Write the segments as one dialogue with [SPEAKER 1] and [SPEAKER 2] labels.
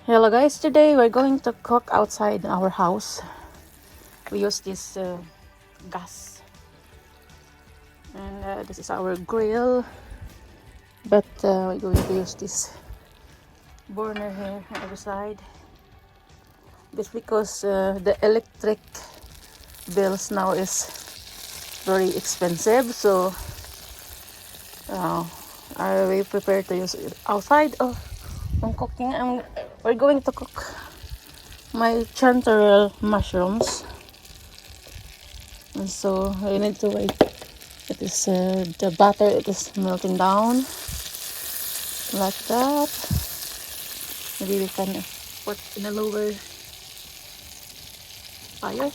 [SPEAKER 1] Hello guys, today we're going to cook outside our house. We use this gas, and this is our grill, but we're going to use this burner here on the side. This because the electric bills now is very expensive, so I will prepare to use it outside. Oh, I'm cooking. We're going to cook my chanterelle mushrooms, and so we need to wait. It is the butter. It is melting down like that. Maybe we can put in a lower fire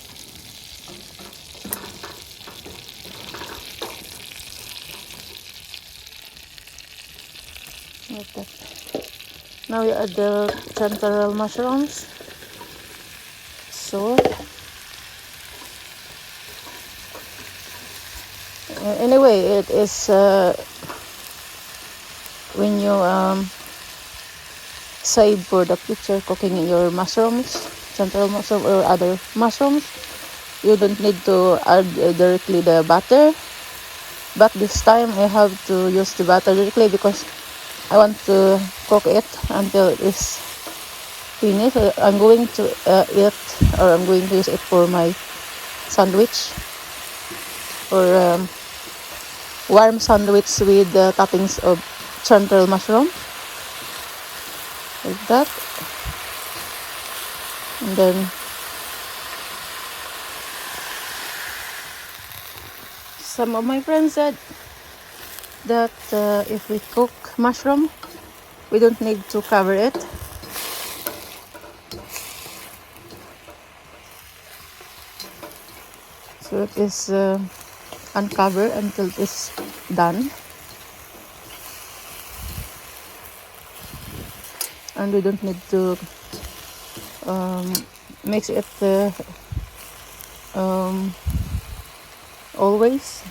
[SPEAKER 1] like that. Now we add the chanterelle mushrooms. So anyway, it is when you save for the future cooking your mushrooms, chanterelle mushroom or other mushrooms. You don't need to add directly the butter, but this time I have to use the butter directly because I want to cook it until it is finished. I'm going to eat, or I'm going to use it for my sandwich, or warm sandwich with the toppings of chanterelle mushroom like that. And then some of my friends said that if we cook mushroom, we don't need to cover it. So it is uncovered until it is done. And we don't need to mix it always.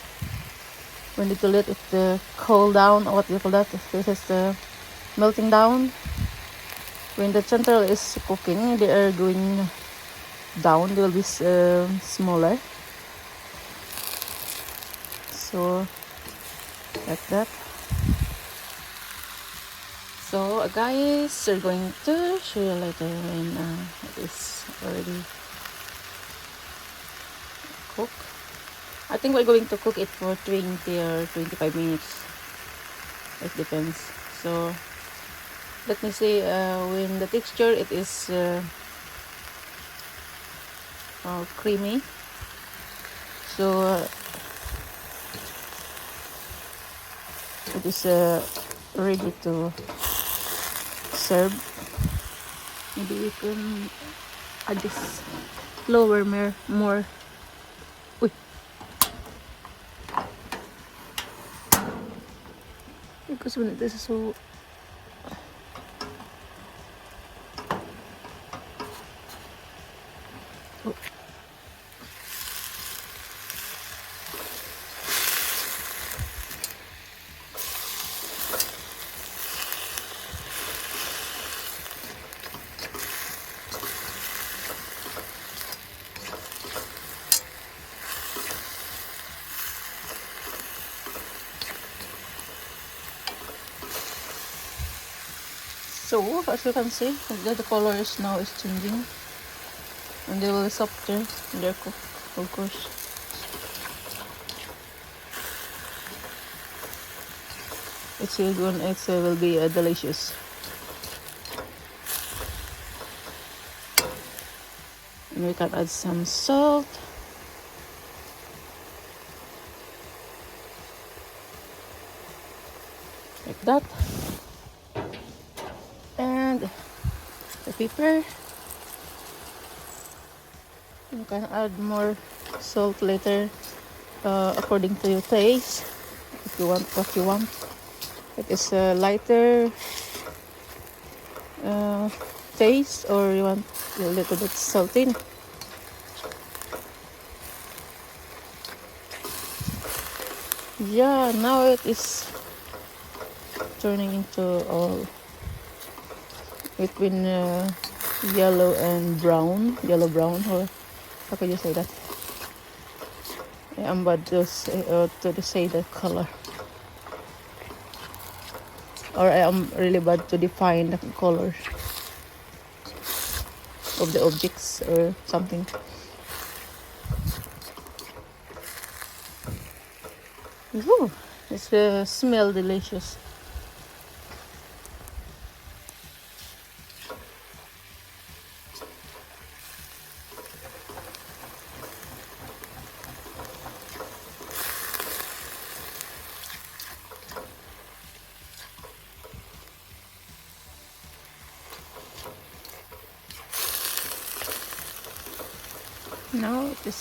[SPEAKER 1] We need to let it cool down, or what do you call that? This is melting down. When the chanterelle is cooking, they are going down. They will be smaller. So like that. So guys, we're going to show you later when it is already cooked. I think we're going to cook it for 20 or 25 minutes. It depends. So let me see when the texture it is creamy. So it is ready to serve. Maybe we can add this lower more. Uy. Because when this is so so as you can see, the color is now is changing, and they will be softer in their cook, of course. It's good. It will be delicious. And we can add some salt. Like that. And the pepper. You can add more salt later according to your taste. If you want what you want. It is a lighter taste, or you want a little bit salty. Yeah, now it is turning into all between yellow and brown, yellow brown, or how could you say that? I'm bad to say the color, or I am really bad to define the color of the objects or something. Ooh, it's smell delicious. Now it is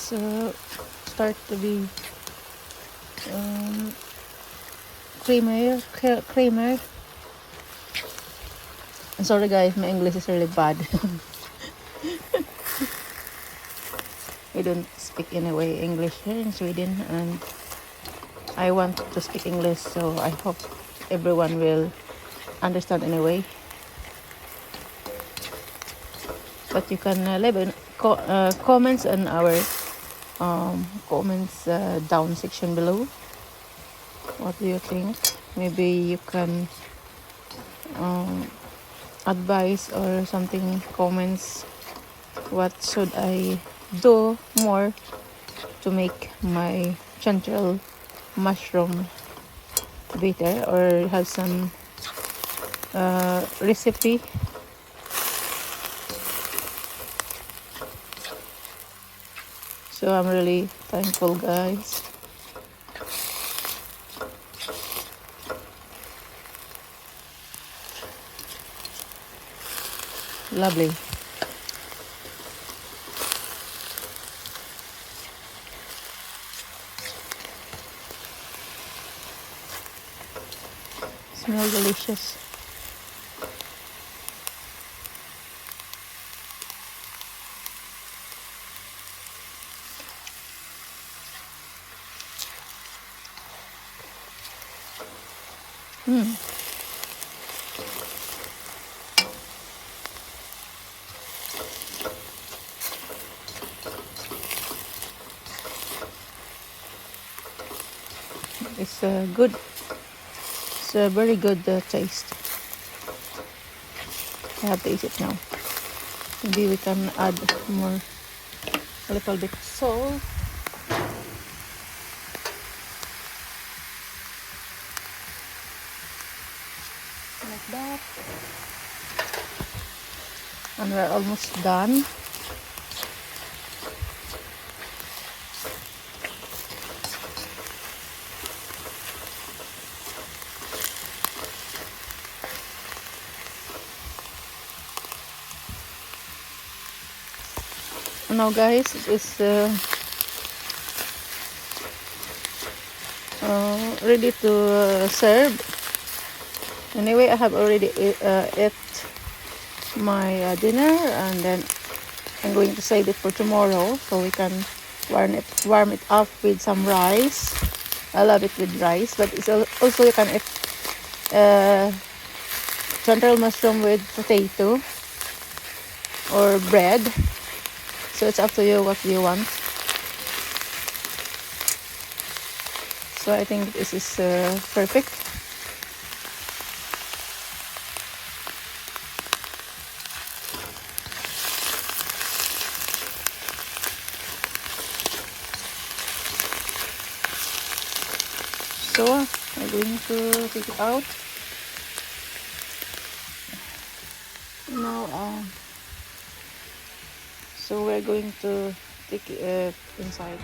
[SPEAKER 1] start to be creamier. I'm sorry guys, my English is really bad. We don't speak anyway English here in Sweden, and I want to speak English, so I hope everyone will understand anyway. But you can leave comments on our comments down section below. What do you think? Maybe you can advise or something, comments. What should I do more to make my chanterelle mushroom better, or have some recipe? So I'm really thankful guys. Lovely. Smell delicious. It's good. It's a very good taste. I have to eat it now. Maybe we can add more, a little bit salt. Like that. And we're almost done. Now guys, it's ready to serve. Anyway, I have already ate my dinner, and then I'm going to save it for tomorrow so we can warm it up with some rice. I love it with rice, but it's also you can eat chanterelle mushroom with potato or bread. So it's up to you what you want. So I think this is perfect. So I'm going to take it out. Now, so we're going to take it inside.